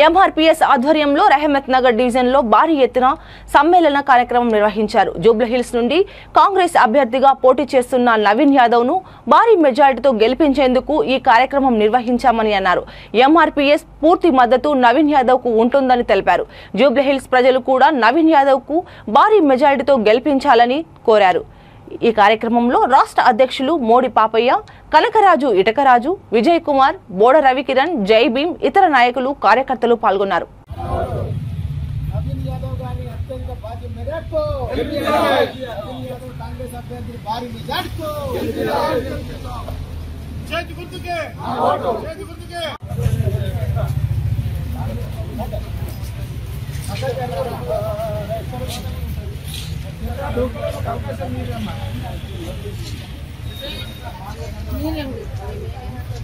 MRPS ఆధ్వర్యంలో Rahmat Nagar division లో భారీ ఎత్తున సమ్మేళన కార్యక్రమం నిర్వహించారు. జూబ్లీహిల్స్ నుండి కాంగ్రెస్ అభ్యర్థిగా పోటీ చేస్తున్న నవీన్ యాదవ్ ను భారీ మెజారిటీతో గెలిపించేందుకు ఈ కార్యక్రమం నిర్వహించామని అన్నారు. ఎంఆర్పీఎస్ పూర్తి మద్దతు నవీన్ యాదవ్ కు ఉంటుందని తెలిపారు. జూబ్లీహిల్స్ ప్రజలు కూడా నవీన్ యాదవ్ కు భారీ మెజారిటీతో గెలిపించాలని కోరారు. ఈ కార్యక్రమంలో రాష్ట్ర అధ్యక్షులు మోడి పాపయ్య, కనకరాజు ఇటకరాజు, విజయ్ కుమార్, బోడ రవికిరణ్, జై భీమ్, ఇతర నాయకులు కార్యకర్తలు పాల్గొన్నారు.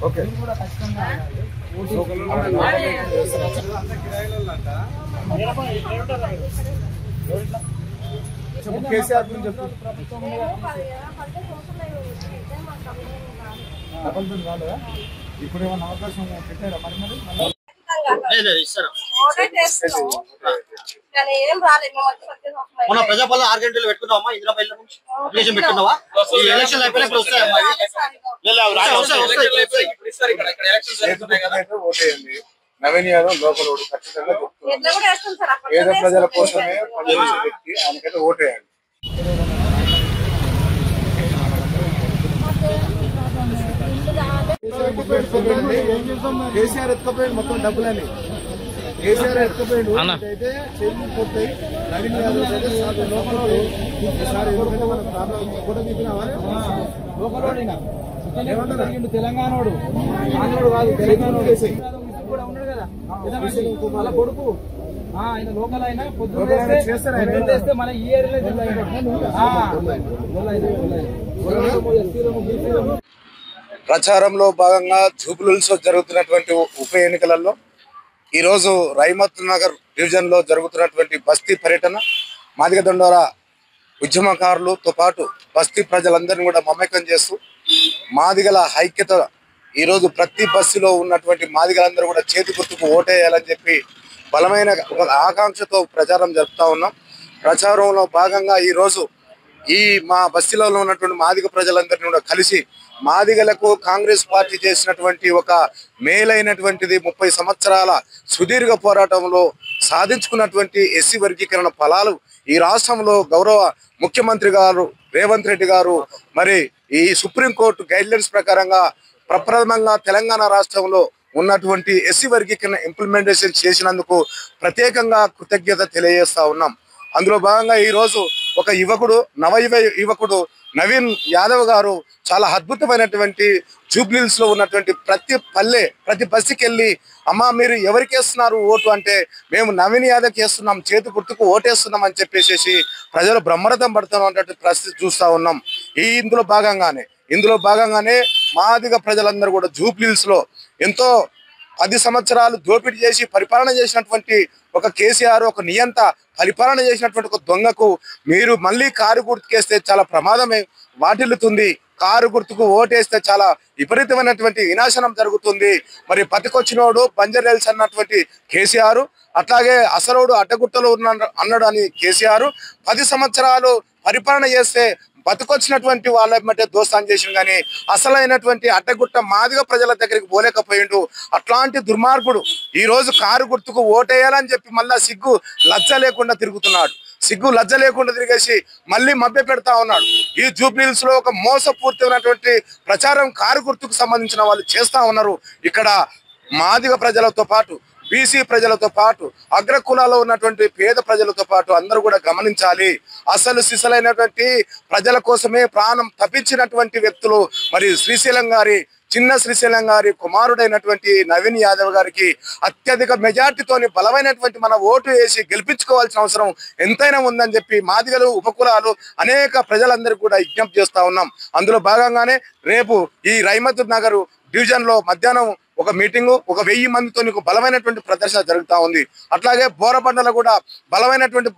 ఓకే కేసీఆర్ గురించి చెప్పు. ఇప్పుడు ఏమన్నా అవకాశం పెట్టారా? మరి మన ప్రజాపాలన 6 గంటలు పెట్టుకున్నావమ్మా. ఇందులో అప్లికేషన్ పెట్టుకున్నావా? ఈ ఎలక్షన్ అయిపోయినప్పుడు వస్తాయమ్మా. ఓటేయండి. నవీన్ యాదవ్ లోకల్ ఓటు ఖచ్చితంగా పేద ప్రజల కోసమే పనిచేసే వ్యక్తి, ఆయనకైతే ఓటేయండి. కేసీఆర్ ఎత్తుకపోయాడు మొత్తం డబ్బులని. కేసీఆర్ ఎత్తుకపోయాడు అయితే చెల్లి పోతాయి. నవీన్ యాదవ్ అయితే లోకల్ ఈసారి ఎవరికైనా మన ప్రాబ్లం కూడా తీసినావా? లోకల్ తెలంగాణోడు ఆంధ్రుడు కాదు, తెలంగాణ కూడా ఉన్నాడు కదా వాళ్ళ కొడుకు. ఆయన లోకల్ అయినా పొద్దున్నేస్తే మన ఈ ఏరియాలో ప్రచారంలో భాగంగా జూబ్లీహిల్స్ జరుగుతున్నటువంటి ఉప ఎన్నికలలో ఈరోజు రహమత్ నగర్ డివిజన్ లో జరుగుతున్నటువంటి బస్తీ పర్యటన మాదిగ దండోర ఉద్యమకారులతో పాటు బస్తీ ప్రజలందరినీ కూడా మమేకం చేస్తూ మాదిగల ఐక్యత ఈరోజు ప్రతి బస్సులో ఉన్నటువంటి మాదిగలందరూ కూడా చేతి గుర్తుకు ఓటేయాలని చెప్పి బలమైన ఒక ఆకాంక్షతో ప్రచారం జరుపుతా ఉన్నాం. ప్రచారంలో భాగంగా ఈరోజు ఈ మా బస్తీలలో ఉన్నటువంటి మాదిగ ప్రజలందరినీ కూడా కలిసి మాదిగలకు కాంగ్రెస్ పార్టీ చేసినటువంటి ఒక మేలైనటువంటిది 30 సంవత్సరాల సుదీర్ఘ పోరాటంలో సాధించుకున్నటువంటి ఎస్సీ వర్గీకరణ ఫలాలు ఈ రాష్ట్రంలో గౌరవ ముఖ్యమంత్రి గారు రేవంత్ రెడ్డి గారు మరి ఈ సుప్రీంకోర్టు గైడ్లైన్స్ ప్రకారంగా ప్రప్రథమంగా తెలంగాణ రాష్ట్రంలో ఉన్నటువంటి ఎస్సీ వర్గీకరణ ఇంప్లిమెంటేషన్ చేసినందుకు ప్రత్యేకంగా కృతజ్ఞత తెలియజేస్తా ఉన్నాం. అందులో భాగంగా ఈరోజు ఒక యువకుడు నవీన్ యాదవ్ గారు చాలా అద్భుతమైనటువంటి జూబ్లీహిల్స్ లో ఉన్నటువంటి ప్రతి పల్లె ప్రతి బస్సుకి వెళ్ళి అమ్మా మీరు ఎవరికి వేస్తున్నారు ఓటు అంటే మేము నవీన్ యాదవ్కి వేస్తున్నాం, చేతి గుర్తుకు ఓటేస్తున్నాం అని చెప్పేసి ప్రజలు బ్రహ్మరథం పడుతున్నటువంటి పరిస్థితి చూస్తూ ఉన్నాం. ఇందులో భాగంగానే మాదిగ ప్రజలందరూ కూడా జూబ్లీహిల్స్ లో ఎంతో 10 సంవత్సరాలు దోపిడీ చేసి పరిపాలన చేసినటువంటి ఒక కేసీఆర్, ఒక నియంత పరిపాలన చేసినటువంటి ఒక దొంగకు మీరు మళ్ళీ కారు గుర్తుకేస్తే చాలా ప్రమాదమే వాటిల్లుతుంది. కారు గుర్తుకు ఓటేస్తే చాలా విపరీతమైనటువంటి వినాశనం జరుగుతుంది. మరి పతికొచ్చినోడు బంజరేల్స్ అన్నటువంటి కేసీఆర్, అట్లాగే అసలోడు అడ్డగుట్టలో అన్నాడు అని కేసీఆర్ 10 సంవత్సరాలు పరిపాలన చేస్తే బతుకొచ్చినటువంటి వాళ్ళ మధ్య దోస్తాన్ చేసిన కానీ అసలైనటువంటి అడ్డగుట్ట మాదిగ ప్రజల దగ్గరికి పోలేకపోయిండు. అట్లాంటి దుర్మార్గుడు ఈ రోజు కారు గుర్తుకు ఓటేయాలని చెప్పి మళ్ళా సిగ్గు లజ్జ లేకుండా తిరిగేసి మళ్ళీ మభ్య పెడతా ఉన్నాడు. ఈ జూబ్లీహిల్స్ లో ఒక మోసపూర్తమైనటువంటి ప్రచారం కారు గుర్తుకు సంబంధించిన వాళ్ళు చేస్తా ఉన్నారు. ఇక్కడ మాదిగ ప్రజలతో పాటు బీసీ ప్రజలతో పాటు అగ్రకులాల్లో ఉన్నటువంటి పేద ప్రజలతో పాటు అందరూ కూడా గమనించాలి. అసలు సిసలైనటువంటి ప్రజల కోసమే ప్రాణం తప్పించినటువంటి వ్యక్తులు మరి చిన్న శ్రీశైలం గారి కుమారుడైనటువంటి నవీన్ యాదవ్ గారికి అత్యధిక మెజార్టీతోని బలమైనటువంటి మన ఓటు వేసి గెలిపించుకోవాల్సిన అవసరం ఎంతైనా ఉందని చెప్పి మాదిగలు ఉపకులాలు అనేక ప్రజలందరికీ కూడా విజ్ఞప్తి చేస్తా ఉన్నాం. అందులో భాగంగానే రేపు ఈ రహమత్ నగర్ డివిజన్ లో మధ్యాహ్నం ఒక మీటింగు 1000 మందితో బలమైనటువంటి ప్రదర్శన జరుగుతూ ఉంది. అట్లాగే బోరబండలో కూడా బలమైనటువంటి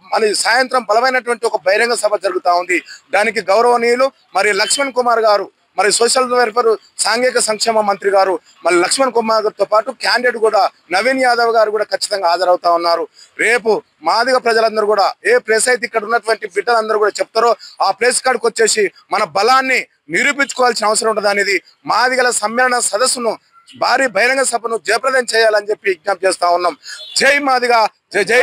సాయంత్రం బలమైనటువంటి ఒక బహిరంగ సభ జరుగుతూ ఉంది. దానికి గౌరవనీయులు మరి లక్ష్మణ్ కుమార్ గారు మరి సోషల్ వెల్ఫేర్ సాంఘిక సంక్షేమ మంత్రి గారు మరి లక్ష్మణ్ కుమార్ గారితో పాటు క్యాండిడేట్ కూడా నవీన్ యాదవ్ గారు కూడా ఖచ్చితంగా హాజరవుతా ఉన్నారు. రేపు మాదిగ ప్రజలందరూ కూడా ఏ ప్లేస్ అయితే ఇక్కడ ఉన్నటువంటి బిడ్డలందరూ కూడా చెప్తారో ఆ ప్లేస్ కాడికి వచ్చేసి మన బలాన్ని నిరూపించుకోవాల్సిన అవసరం ఉంటుంది అనేది మాదిగల సమ్మేళన సదస్సును భారీ బహిరంగ సభను జయప్రదం చేయాలని చెప్పి విజ్ఞప్తి చేస్తా ఉన్నాం. జై మాదిగ, జై జై.